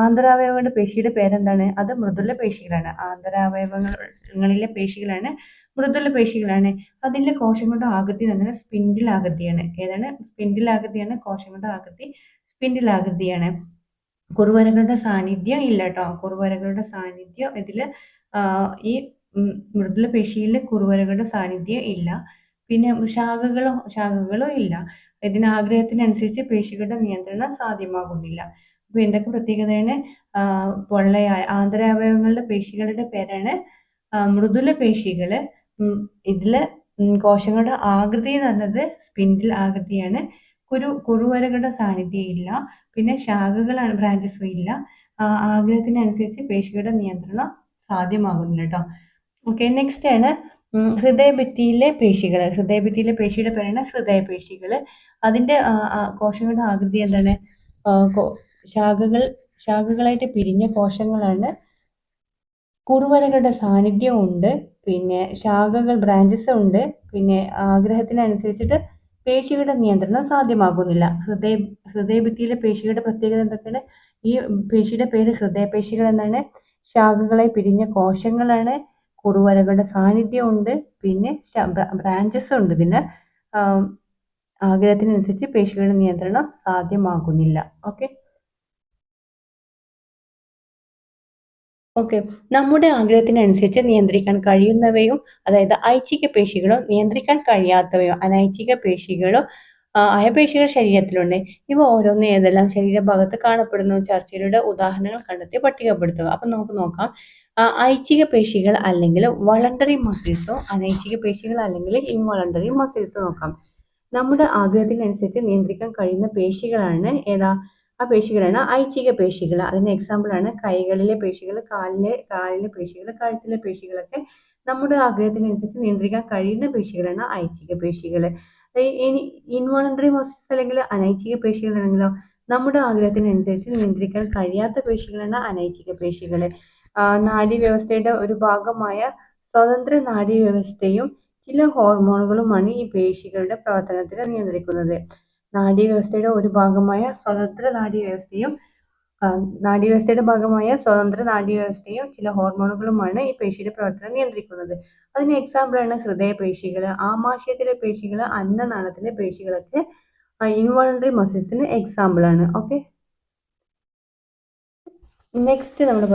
ആന്തരാവയവങ്ങളുടെ പേശിയുടെ പേരെന്താണ്? അത് മൃദുല പേശികളാണ്. ആന്തരാവയവങ്ങളിലെ പേശികളാണ് മൃദുല പേശികളാണ്. അതിലെ കോശങ്ങളുടെ ആകൃതി എന്ന് പറഞ്ഞാൽ സ്പിൻഡിൽ ആകൃതിയാണ്. ഏതാണ്? സ്പിൻഡിൽ ആകൃതിയാണ്. കോശങ്ങളുടെ ആകൃതി സ്പിൻഡിൽ ആകൃതിയാണ്. കുറുവരകളുടെ സാന്നിധ്യം ഇല്ല കേട്ടോ. കുറുവരകളുടെ സാന്നിധ്യം ഇതില് ഈ മൃദുല പേശിയിൽ കുറുവരകളുടെ സാന്നിധ്യം ഇല്ല. പിന്നെ ശാഖകളോ ഇല്ല. ഇതിന് ആഗ്രഹത്തിനനുസരിച്ച് പേശികളുടെ നിയന്ത്രണം സാധ്യമാകുന്നില്ല. അപ്പൊ എന്തൊക്കെ പ്രത്യേകതയാണ്? പൊള്ളയായ ആന്തരാവയവങ്ങളുടെ പേശികളുടെ പേരാണ് മൃദുല പേശികള്. ഇതില് കോശങ്ങളുടെ ആകൃതി എന്ന് പറയുന്നത് സ്പിൻഡിൽ ആകൃതിയാണ്. കുറുവരകളുടെ സാന്നിധ്യം ഇല്ല. പിന്നെ ശാഖകളാണ്, ബ്രാഞ്ചസും ഇല്ല. ആഗ്രഹത്തിനനുസരിച്ച് പേശികളുടെ നിയന്ത്രണം സാധ്യമാകുന്നില്ല കേട്ടോ. ഓക്കെ. നെക്സ്റ്റ് ആണ് ഹൃദയഭിത്തിയിലെ പേശികൾ. ഹൃദയഭിത്തിയിലെ പേശിയുടെ പേരാണ് ഹൃദയപേശികൾ. അതിന്റെ കോശങ്ങളുടെ ആകൃതി എന്താണ്? ശാഖകളായിട്ട് പിരിഞ്ഞ കോശങ്ങളാണ്. കുറുവരകളുടെ സാന്നിധ്യം ഉണ്ട്. പിന്നെ ശാഖകൾ, ബ്രാഞ്ചസ് ഉണ്ട്. പിന്നെ ആഗ്രഹത്തിനനുസരിച്ചിട്ട് പേശികളുടെ നിയന്ത്രണം സാധ്യമാകുന്നില്ല. ഹൃദയഭിത്തിയിലെ പേശികളുടെ പ്രത്യേകത എന്തൊക്കെയാണ്? ഈ പേശിയുടെ പേര് ഹൃദയപേശികൾ എന്നാണ്. ശാഖകളായി പിരിഞ്ഞ കോശങ്ങളാണ്. കുറുവരകളുടെ സാന്നിധ്യം ഉണ്ട്. പിന്നെ ബ്രാഞ്ചസ് ഉണ്ട്. ഇതിന് ആഗ്രഹത്തിനനുസരിച്ച് പേശികളുടെ നിയന്ത്രണം സാധ്യമാകുന്നില്ല. ഓക്കെ. ഓക്കെ. നമ്മുടെ ആഗ്രഹത്തിനനുസരിച്ച് നിയന്ത്രിക്കാൻ കഴിയുന്നവയും, അതായത് ഐച്ഛിക പേശികളോ നിയന്ത്രിക്കാൻ കഴിയാത്തവയോ അനൈച്ഛിക പേശികളോ ആയ പേശികൾ ശരീരത്തിലുണ്ട്. ഇവ ഓരോന്നും ഏതെല്ലാം ശരീരഭാഗത്ത് കാണപ്പെടുന്നു? ചർച്ചയിലൂടെ ഉദാഹരണങ്ങൾ കണ്ടെത്തി പട്ടികപ്പെടുത്തുക. അപ്പൊ നമുക്ക് നോക്കാം. ഐച്ഛിക പേശികൾ അല്ലെങ്കിൽ വളണ്ടറി മസിൽസോ അനൈച്ഛിക പേശികൾ അല്ലെങ്കിൽ ഇൻവളണ്ടറി മസിൽസോ നോക്കാം. നമ്മുടെ ആഗ്രഹത്തിനനുസരിച്ച് നിയന്ത്രിക്കാൻ കഴിയുന്ന പേശികളാണ് ഏതാ? ആ പേശികളാണ് ഐച്ഛിക പേശികൾ. അതിന് എക്സാമ്പിൾ ആണ് കൈകളിലെ പേശികൾ, കാലിലെ പേശികൾ, കഴുത്തിലെ പേശികളൊക്കെ നമ്മുടെ ആഗ്രഹത്തിനനുസരിച്ച് നിയന്ത്രിക്കാൻ കഴിയുന്ന പേശികളാണ് ഐച്ഛിക പേശികൾ. ഇനി ഇൻവോളണ്ടറി മസിൽസ് അല്ലെങ്കിൽ അനൈച്ഛിക പേശികളാണെങ്കിലോ നമ്മുടെ ആഗ്രഹത്തിനനുസരിച്ച് നിയന്ത്രിക്കാൻ കഴിയാത്ത പേശികളാണ് അനൈച്ഛിക പേശികൾ. നാഡീവ്യവസ്ഥയുടെ ഒരു ഭാഗമായ സ്വതന്ത്ര നാഡീവ്യവസ്ഥയും ചില ഹോർമോണുകളുമാണ് ഈ പേശികളുടെ പ്രവർത്തനത്തെ നിയന്ത്രിക്കുന്നത്. നാഡീവ്യവസ്ഥയുടെ ഒരു ഭാഗമായ സ്വതന്ത്ര നാഡീവ്യവസ്ഥയും ചില ഹോർമോണുകളുമാണ് ഈ പേശിയുടെ പ്രവർത്തനം നിയന്ത്രിക്കുന്നത്. അതിന് എക്സാമ്പിളാണ് ഹൃദയപേശികൾ, ആമാശയത്തിലെ പേശികൾ, അന്നനാളത്തിലെ പേശികളൊക്കെ ഇൻവോളണ്ടറി മസിൽസിന് എക്സാമ്പിളാണ്. ഓക്കെ. നെക്സ്റ്റ് നമ്മൾ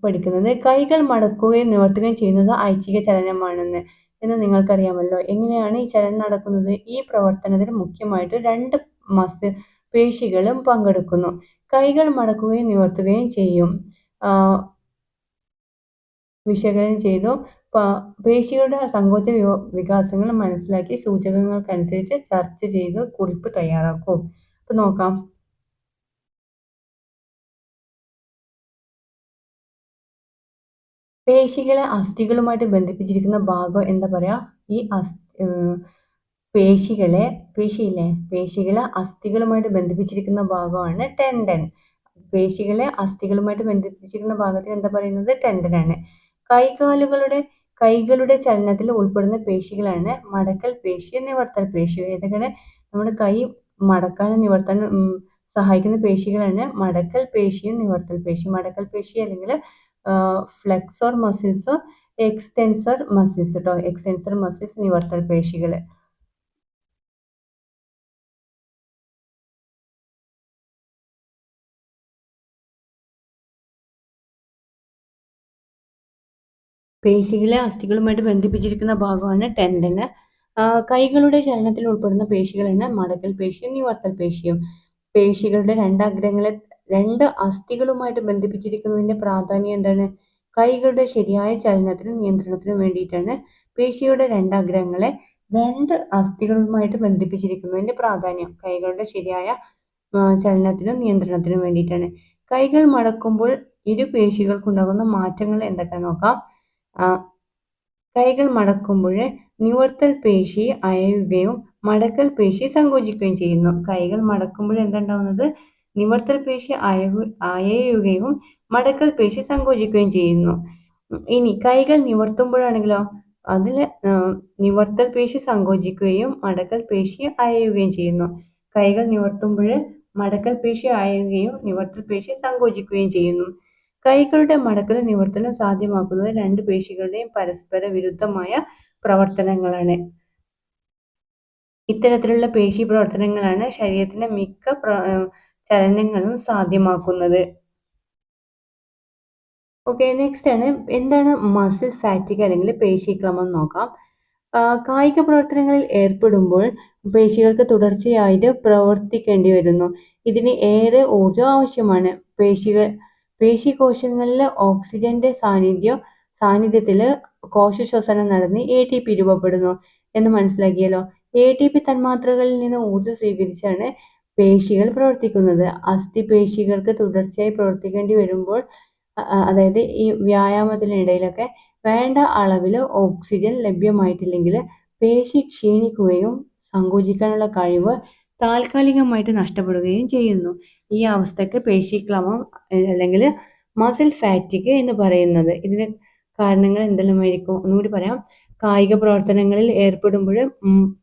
പഠിക്കുന്നത് കൈകൾ മടക്കുകയും നിവർത്തുകയും ചെയ്യുന്നത് ഐച്ഛിക ചലനമാണെന്ന് നിങ്ങൾക്കറിയാമല്ലോ. എങ്ങനെയാണ് ഈ ചലനം നടക്കുന്നത്? ഈ പ്രവർത്തനത്തിന് മുഖ്യമായിട്ട് രണ്ട് പേശികളും പങ്കെടുക്കുന്നു. കൈകൾ മടക്കുകയും നിവർത്തുകയും ചെയ്യും. വിശകലനം ചെയ്തു പേശികളുടെ സങ്കോച വികാസങ്ങൾ മനസ്സിലാക്കി സൂചകങ്ങൾക്കനുസരിച്ച് ചർച്ച ചെയ്ത് കുറിപ്പ് തയ്യാറാക്കും. അപ്പൊ നോക്കാം. പേശികളെ അസ്ഥികളുമായിട്ട് ബന്ധിപ്പിച്ചിരിക്കുന്ന ഭാഗം എന്താ പറയാ? ഈ പേശികളെ അസ്ഥികളുമായിട്ട് ബന്ധിപ്പിച്ചിരിക്കുന്ന ഭാഗമാണ് ടെൻഡൻ. പേശികളെ അസ്ഥികളുമായിട്ട് ബന്ധിപ്പിച്ചിരിക്കുന്ന ഭാഗത്തിന് എന്താ പറയുന്നത്? ടെൻഡൻ ആണ്. കൈകളുടെ ചലനത്തിൽ ഉൾപ്പെടുന്ന പേശികളാണ് മടക്കൽ പേശി, നിവർത്തൽ പേശി. ഏതൊക്കെയാണ്? നമ്മുടെ കൈ മടക്കാനും നിവർത്താനും സഹായിക്കുന്ന പേശികളാണ് മടക്കൽ പേശിയും നിവർത്തൽ പേശി. മടക്കൽ പേശി അല്ലെങ്കിൽ ഫ്ലെക്സോർ മസിൽസ്, എക്സ്റ്റെൻസർ മസിൽസ് കേട്ടോ. എക്സ്റ്റെൻസർ മസിൽസ്, നിവർത്തൽ പേശികൾ. പേശികളെ അസ്ഥികളുമായിട്ട് ബന്ധിപ്പിച്ചിരിക്കുന്ന ഭാഗമാണ് ടെൻഡന്. കൈകളുടെ ചലനത്തിൽ ഉൾപ്പെടുന്ന പേശികളാണ് മടക്കൽ പേശിയും നിവർത്തൽ പേശിയും. പേശികളുടെ രണ്ടഗ്രങ്ങളെ രണ്ട് അസ്ഥികളുമായിട്ട് ബന്ധിപ്പിച്ചിരിക്കുന്നതിന്റെ പ്രാധാന്യം എന്താണ്? കൈകളുടെ ശരിയായ ചലനത്തിനും നിയന്ത്രണത്തിനും വേണ്ടിയിട്ടാണ് പേശിയുടെ രണ്ടഗ്രങ്ങളെ രണ്ട് അസ്ഥികളുമായിട്ട് ബന്ധിപ്പിച്ചിരിക്കുന്നതിന്റെ പ്രാധാന്യം. കൈകളുടെ ശരിയായ ചലനത്തിനും നിയന്ത്രണത്തിനും വേണ്ടിയിട്ടാണ്. കൈകൾ മടക്കുമ്പോൾ ഇരു പേശികൾക്കുണ്ടാകുന്ന മാറ്റങ്ങൾ എന്തൊക്കെയാണെന്ന് നോക്കാം. കൈകൾ മടക്കുമ്പോൾ നിവർത്തൽ പേശി അയയുകയും മടക്കൽ പേശി സങ്കോചിക്കുകയും ചെയ്യുന്നു. കൈകൾ മടക്കുമ്പോൾ എന്തുണ്ടാവുന്നത്? നിവർത്തൽ പേശി അയയുകയും മടക്കൽ പേശി സങ്കോചിക്കുകയും ചെയ്യുന്നു. ഇനി കൈകൾ നിവർത്തുമ്പോഴാണെങ്കിലോ അതിൽ നിവർത്തൽ പേശി സങ്കോചിക്കുകയും മടക്കൽ പേശി അയയുകയും ചെയ്യുന്നു. കൈകൾ നിവർത്തുമ്പോൾ മടക്കൽ പേശി അയയുകയും നിവർത്തൽ പേശി സങ്കോചിക്കുകയും ചെയ്യുന്നു. കൈകളുടെ മടക്കലും നിവർത്തലും സാധ്യമാക്കുന്നത് രണ്ട് പേശികളുടെയും പരസ്പര വിരുദ്ധമായ പ്രവർത്തനങ്ങളാണ്. ഇത്തരത്തിലുള്ള പേശി പ്രവർത്തനങ്ങളാണ് ശരീരത്തിന്റെ മിക്ക ചലനങ്ങളും സാധ്യമാക്കുന്നത്. ഓക്കെ, നെക്സ്റ്റ് ആണ് എന്താണ് മസിൽ ഫാറ്റിഗ് അല്ലെങ്കിൽ പേശീക്രമം നോക്കാം. കായിക പ്രവർത്തനങ്ങളിൽ ഏർപ്പെടുമ്പോൾ പേശികൾക്ക് തുടർച്ചയായിട്ട് പ്രവർത്തിക്കേണ്ടി വരുന്നു. ഇതിന് ഏറെ ഊർജം ആവശ്യമാണ്. പേശികോശങ്ങളിൽ ഓക്സിജന്റെ സാന്നിധ്യത്തിൽ കോശശ്വസനം നടന്ന് ATP രൂപപ്പെടുന്നു എന്ന് മനസ്സിലാക്കിയല്ലോ. ATP തന്മാത്രകളിൽ നിന്ന് ഊർജം സ്വീകരിച്ചാണ് പേശികൾ പ്രവർത്തിക്കുന്നത്. അസ്ഥിപേശികൾക്ക് തുടർച്ചയായി പ്രവർത്തിക്കേണ്ടി വരുമ്പോൾ, അതായത് ഈ വ്യായാമത്തിനിടയിലൊക്കെ വേണ്ട അളവിൽ ഓക്സിജൻ ലഭ്യമായിട്ടില്ലെങ്കിൽ പേശി ക്ഷീണിക്കുകയും സങ്കോചിക്കാനുള്ള കഴിവ് താൽക്കാലികമായിട്ട് നഷ്ടപ്പെടുകയും ചെയ്യുന്നു. ഈ അവസ്ഥക്ക് പേശീക്രമം അല്ലെങ്കിൽ മസിൽ ഫാറ്റിഗ് എന്ന് പറയുന്നത്. ഇതിന് കാരണങ്ങൾ എന്തെല്ലാമായിരിക്കും ഒന്നുകൂടി പറയാം. കായിക പ്രവർത്തനങ്ങളിൽ ഏർപ്പെടുമ്പോൾ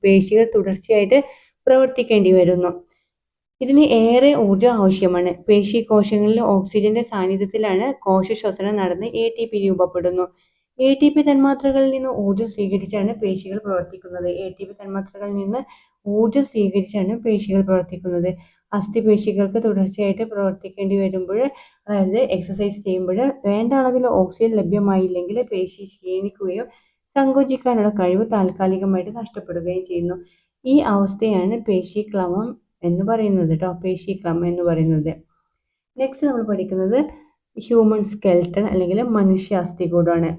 പേശികൾ തുടർച്ചയായിട്ട് പ്രവർത്തിക്കേണ്ടി വരുന്നു. ഇതിന് ഏറെ ഊർജം ആവശ്യമാണ്. പേശീകോശങ്ങളിൽ ഓക്സിജന്റെ സാന്നിധ്യത്തിലാണ് കോശശ്വസനം നടന്ന് ATP രൂപപ്പെടുന്നു. ATP തന്മാത്രകളിൽ നിന്ന് ഊർജം സ്വീകരിച്ചാണ് പേശികൾ പ്രവർത്തിക്കുന്നത്. ATP തന്മാത്രകളിൽ നിന്ന് ഊർജം സ്വീകരിച്ചാണ് പേശികൾ പ്രവർത്തിക്കുന്നത്. അസ്ഥിപേശികൾക്ക് തുടർച്ചയായിട്ട് പ്രവർത്തിക്കേണ്ടി വരുമ്പോൾ, അതായത് എക്സസൈസ് ചെയ്യുമ്പോൾ വേണ്ട അളവിൽ ഓക്സിജൻ ലഭ്യമായില്ലെങ്കിൽ പേശി ക്ഷീണിക്കുകയും സങ്കോചിക്കാനുള്ള കഴിവ് താൽക്കാലികമായിട്ട് നഷ്ടപ്പെടുകയും ചെയ്യുന്നു. ഈ അവസ്ഥയാണ് പേശീക്രമം എന്ന് പറയുന്നത് കേട്ടോ. പേശീക്രമം എന്ന് പറയുന്നത്. നെക്സ്റ്റ് നമ്മൾ പഠിക്കുന്നത് ഹ്യൂമൻ സ്കെൽട്ടൺ അല്ലെങ്കിൽ മനുഷ്യ അസ്ഥികൂടമാണ്.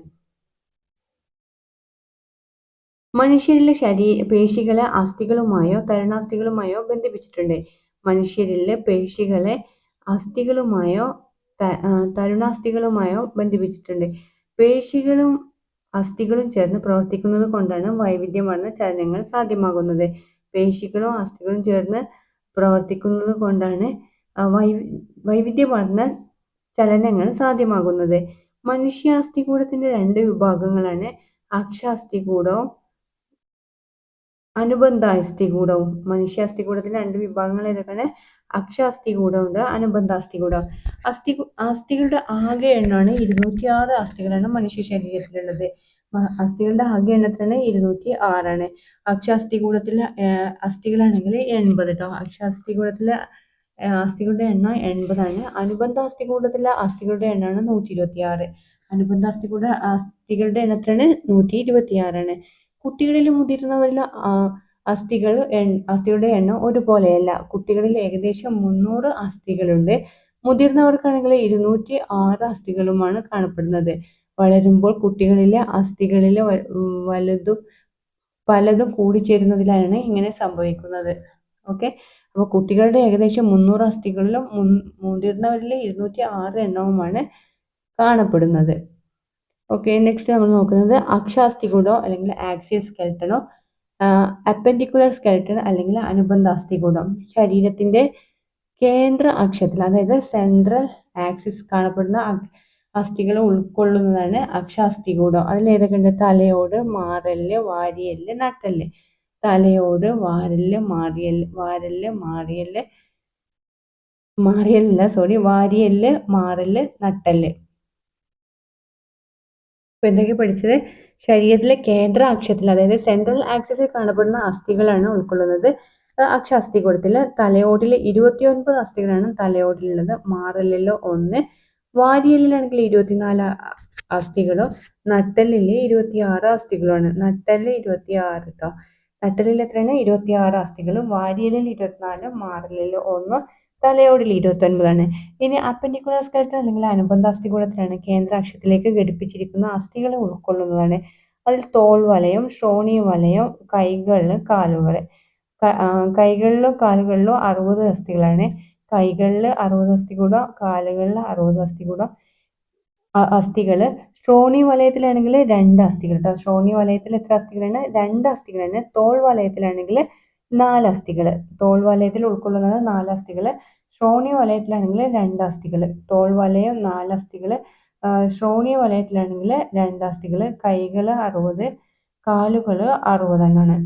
മനുഷ്യരിലെ പേശികളെ അസ്ഥികളുമായോ തരുണാസ്ഥികളുമായോ ബന്ധിപ്പിച്ചിട്ടുണ്ട്. മനുഷ്യരിലെ പേശികളെ അസ്ഥികളുമായോ തരുണാസ്ഥികളുമായോ ബന്ധിപ്പിച്ചിട്ടുണ്ട്. പേശികളും അസ്ഥികളും ചേർന്ന് പ്രവർത്തിക്കുന്നത് കൊണ്ടാണ് വൈവിധ്യമാർന്ന ചലനങ്ങൾ സാധ്യമാകുന്നത്. പേശികളും അസ്ഥികളും ചേർന്ന് പ്രവർത്തിക്കുന്നത് കൊണ്ടാണ് വൈവിധ്യമാർന്ന ചലനങ്ങൾ സാധ്യമാകുന്നത്. മനുഷ്യാസ്ഥികൂടത്തിന്റെ രണ്ട് വിഭാഗങ്ങളാണ് അക്ഷാസ്ഥികൂടവും അനുബന്ധാസ്ഥികൂടവും. മനുഷ്യാസ്ഥികൂടത്തിന്റെ രണ്ട് വിഭാഗങ്ങൾ ഏതൊക്കെയാണ്? അക്ഷാസ്ഥികൂടമുണ്ട്, അനുബന്ധാസ്ഥികൂടം. അസ്ഥികളുടെ ആകെ എണ്ണമാണ് 206 അസ്ഥികളാണ് മനുഷ്യ ശരീരത്തിലുള്ളത്. അസ്ഥികളുടെ ആകെ എണ്ണത്തിലാണ് 206. അക്ഷാസ്ഥികൂടത്തിലെ അസ്ഥികളാണെങ്കിൽ 80 കേട്ടോ. അക്ഷാസ്ഥികൂടത്തിലെ അസ്ഥികളുടെ എണ്ണം 80 ആണ്. അനുബന്ധാസ്ഥികൂടത്തിലെ അസ്ഥികളുടെ എണ്ണമാണ് 126. അനുബന്ധാസ്ഥികൂട അസ്ഥികളുടെ എണ്ണത്തിലാണ് 126. കുട്ടികളിലും മുതിർന്നവരിലും അസ്ഥികളുടെ എണ്ണം ഒരുപോലെയല്ല. കുട്ടികളിൽ ഏകദേശം 300 അസ്ഥികളുണ്ട്. മുതിർന്നവർക്കാണെങ്കിൽ 206 അസ്ഥികളുമാണ് കാണപ്പെടുന്നത്. വളരുമ്പോൾ കുട്ടികളിലെ അസ്ഥികളിൽ പലതും കൂടിച്ചേരുന്നതിലാണ് ഇങ്ങനെ സംഭവിക്കുന്നത്. ഓക്കെ, അപ്പോൾ കുട്ടികളുടെ ഏകദേശം 300 അസ്ഥികളിലും മുതിർന്നവരിലെ 206 എണ്ണവുമാണ് കാണപ്പെടുന്നത്. ഓക്കെ, നെക്സ്റ്റ് നമ്മൾ നോക്കുന്നത് അക്ഷാസ്ഥികൂടം അല്ലെങ്കിൽ ആക്സിയൽ സ്കെൽട്ടനോ അപ്പൻഡിക്കുലർ സ്കെൽട്ടൺ അല്ലെങ്കിൽ അനുബന്ധാസ്ഥികൂടം. ശരീരത്തിന്റെ കേന്ദ്ര അക്ഷത്തിൽ, അതായത് സെൻട്രൽ ആക്സിസ് കാണപ്പെടുന്ന അസ്ഥികളെ ഉൾക്കൊള്ളുന്നതാണ് അക്ഷാസ്ഥികൂടം. അതിൽ ഏതൊക്കെയുണ്ട്? തലയോട്, മാറല്, വാരിയെല്ല്, നട്ടെല്ല്. തലയോട്, വാരിയെല്ല്, മാറല്, നട്ടെല്ല്. ഇപ്പൊ എന്തൊക്കെ പഠിച്ചത്? ശരീരത്തിലെ കേന്ദ്ര അക്ഷത്തിൽ, അതായത് സെൻട്രൽ ആക്സിസിൽ കാണപ്പെടുന്ന അസ്ഥികളാണ് ഉൾക്കൊള്ളുന്നത് അക്ഷാസ്ഥികൂടത്തിൽ. തലയോടിൽ 29 അസ്ഥികളാണ് തലയോടിലുള്ളത്. മാറലിൽ 1, വാരിയെല്ലിലാണെങ്കിൽ 24 അസ്ഥികളും നട്ടെല്ലില് 26 അസ്ഥികളുമാണ്. നട്ടെല്ല് 26 ട്ടോ. നട്ടെല്ലിൽ എത്രയാണ്? 26 അസ്ഥികളും, വാരിയെല്ലിൽ 24, മാറലിൽ 1, തലയോടിൽ 29 ഇനി അപ്പെൻഡിക്കുലർ സ്കെലറ്റൻ അല്ലെങ്കിൽ അനുബന്ധ അസ്ഥികൂടത്തിലാണ് കേന്ദ്ര അക്ഷത്തിലേക്ക് ഘടിപ്പിച്ചിരിക്കുന്ന അസ്ഥികളെ ഉൾക്കൊള്ളുന്നതാണ്. അതിൽ തോൾ വലയം, ശ്രോണി വലയം, കൈകള്, കാലുകള്. കൈകളിലും കാലുകളിലും 60 അസ്ഥികളാണ്. കൈകളിൽ 60 അസ്ഥികൂടം, കാലുകളിൽ 60 അസ്ഥികൂടം. അസ്ഥികള് ശ്രോണി വലയത്തിലാണെങ്കിൽ 2 അസ്ഥികൾ ട്ടോ. ശ്രോണി വലയത്തിൽ എത്ര അസ്ഥികളാണ്? 2 അസ്ഥികളാണ്. തോൾ വലയത്തിലാണെങ്കിൽ 4 അസ്ഥികള്. തോൾ വലയത്തിൽ ഉൾക്കൊള്ളുന്നത് 4 അസ്ഥികള്. ശ്രോണി വലയത്തിലാണെങ്കിൽ 2 അസ്ഥികള്. തോൾ വലയം 4 അസ്ഥികള്. ശ്രോണി വലയത്തിലാണെങ്കിൽ 2 അസ്ഥികള്. കൈകള് 60, കാലുകള് 60 എണ്ണമാണ്.